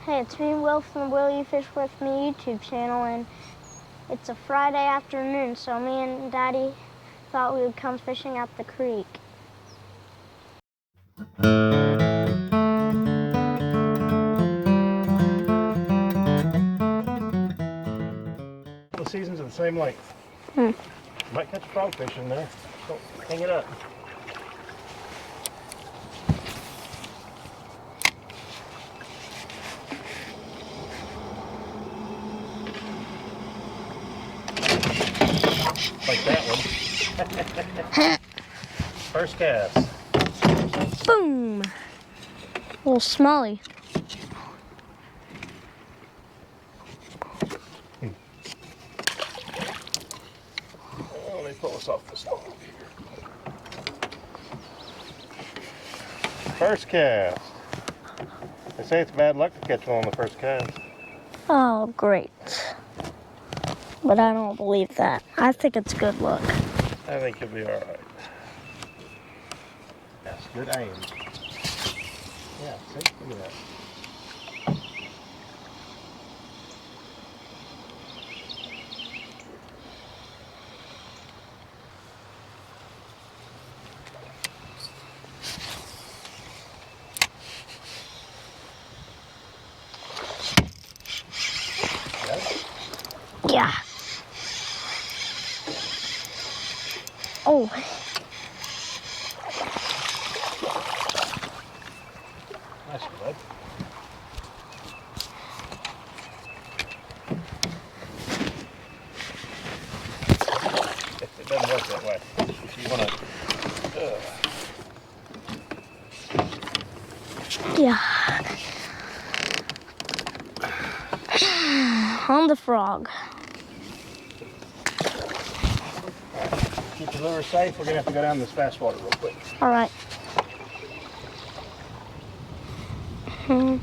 Hey, it's me, Will, from the Will You Fish With Me YouTube channel, and it's a Friday afternoon, so me and Daddy thought we would come fishing at the creek. The seasons are the same length. Might catch a frogfish in there. Don't hang it up. Like that one. First cast. Boom! Little smelly. Oh, let me pull us off this log here. First cast. They say it's bad luck to catch one on the first cast. Oh, great. But I don't believe that. I think it's good luck. I think you'll be alright. That's good aim. Yeah, see? Look at that. Yeah. Oh. Nice, bud. It doesn't work that way. If you want to. Yeah. On the frog. Keep the lure safe. We're going to have to go down this fast water real quick. All right. Oh.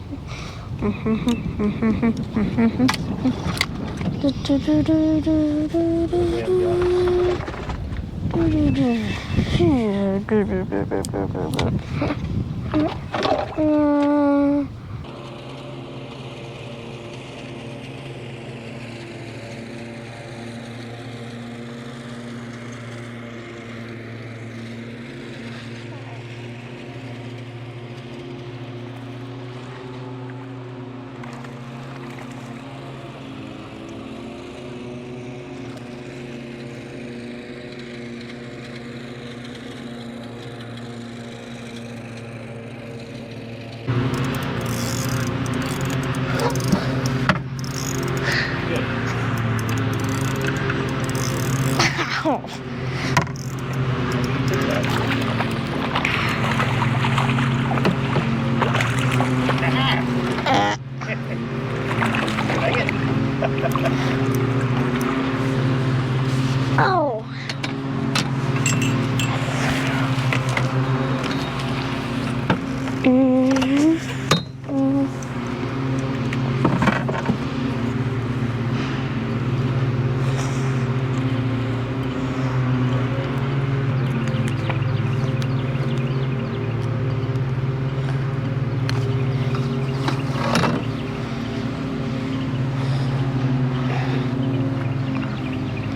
Oh.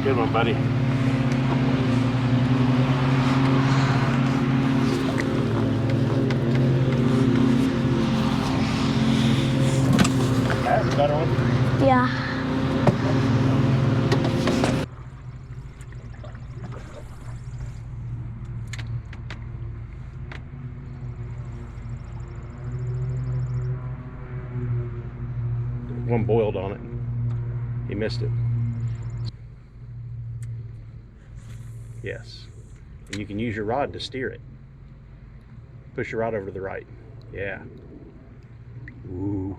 Good one, buddy. That's a better one. Yeah. One boiled on it. He missed it. Yes. And you can use your rod to steer it. Push your rod over to the right. Yeah. Ooh.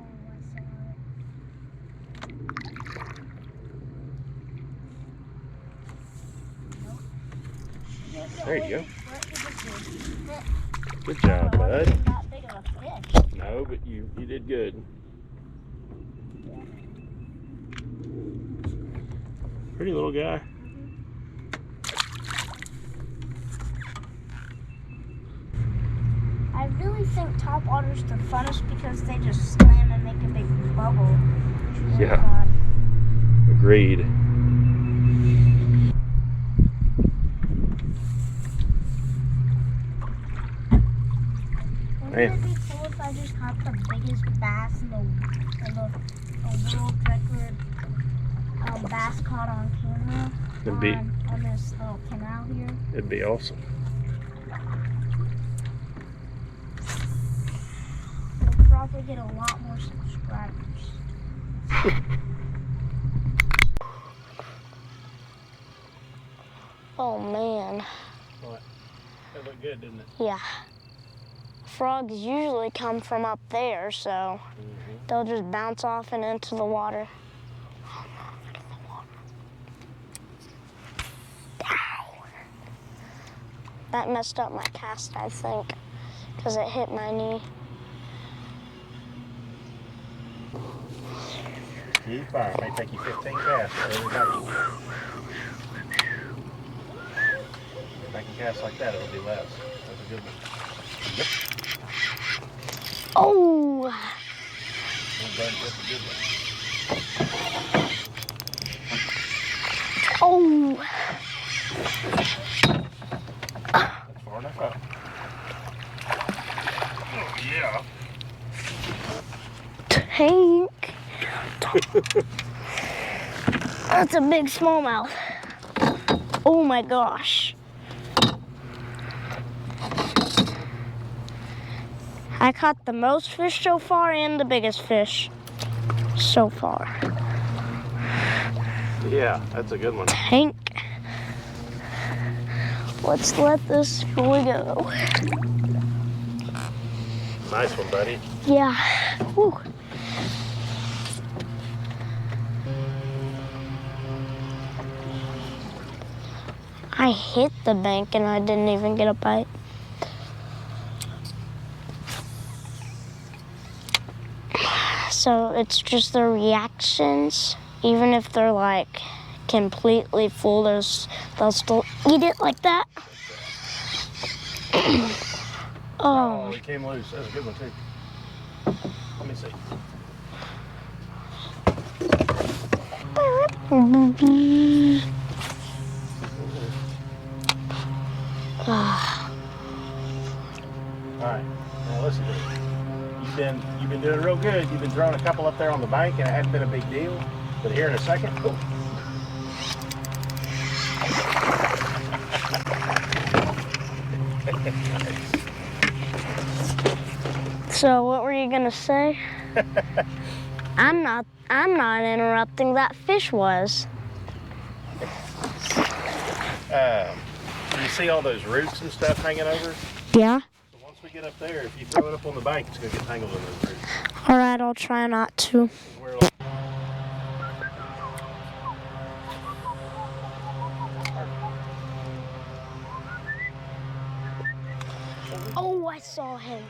There you go. Good job, bud. That big of a fish. No, but you did good. Pretty little guy. I really think Topwater's the funnest because they just slam and make a big Agreed. Wouldn't it be cool if I just caught the biggest bass in the world record bass caught on camera on this little canal here? It'd be awesome. We'll probably get a lot more subscribers. Oh man. What? That looked good, didn't it? Yeah. Frogs usually come from up there, so they'll just bounce off and into the water. Ow. That messed up my cast, I think, because it hit my knee. Keep fire. It may take you 15 casts. If I can cast like that, it'll be less. That's a good one. Yep. Oh! That's a good one. Oh! That's far enough up. Oh, yeah. Tank. That's a big smallmouth. Oh my gosh. I caught the most fish so far and the biggest fish so far. Yeah, that's a good one. Tank. Let's let this boy go. Nice one, buddy. Yeah. Whew. I hit the bank and I didn't even get a bite. So it's just their reactions, even if they're like completely full, they'll still eat it like that. Oh, he came loose. That's a good one, too. Let me see. Alright, now listen to me. You've been doing real good. You've been throwing a couple up there on the bank and it hadn't been a big deal. But here in a second, oh. So what were you gonna say? I'm not interrupting. That fish was. You see all those roots and stuff hanging over? Yeah. So once we get up there, if you throw it up on the bank, it's gonna get tangled in those roots. All right, I'll try not to. Oh, I saw him.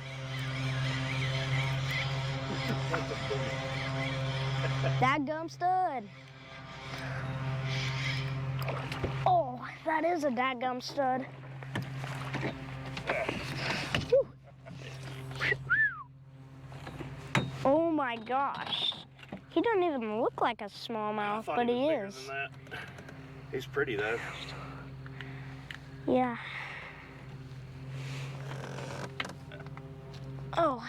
That gum stud. Oh, that is a dadgum stud. Whew. Oh my gosh. He doesn't even look like a smallmouth, but he is. Than that. He's pretty though. Yeah. Oh.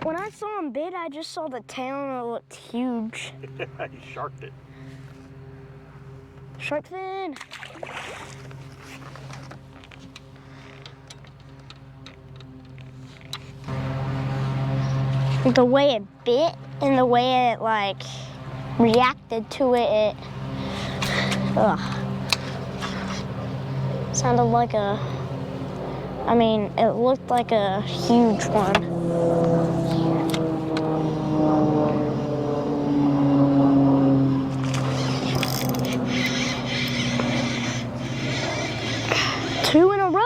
When I saw him bit, I just saw the tail and it looked huge. He sharked it. Shark fin. The way it bit and the way it like reacted to it, sounded like it looked like a huge one. Two in a row.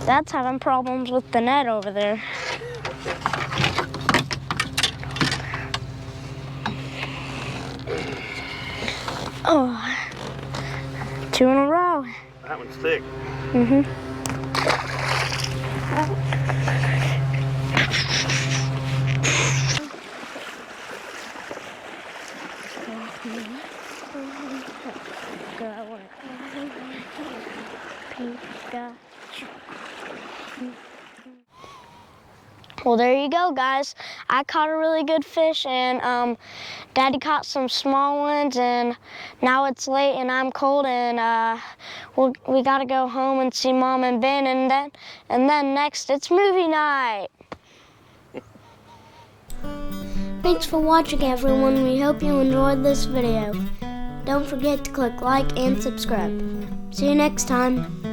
That's having problems with the net over there. Oh, two in a row. That one's thick. Mm-hmm. Well, there you go, guys. I caught a really good fish, and Daddy caught some small ones, and now it's late and I'm cold, and we gotta go home and see Mom and Ben, and then next it's movie night. Thanks for watching, everyone. We hope you enjoyed this video. Don't forget to click like and subscribe. See you next time.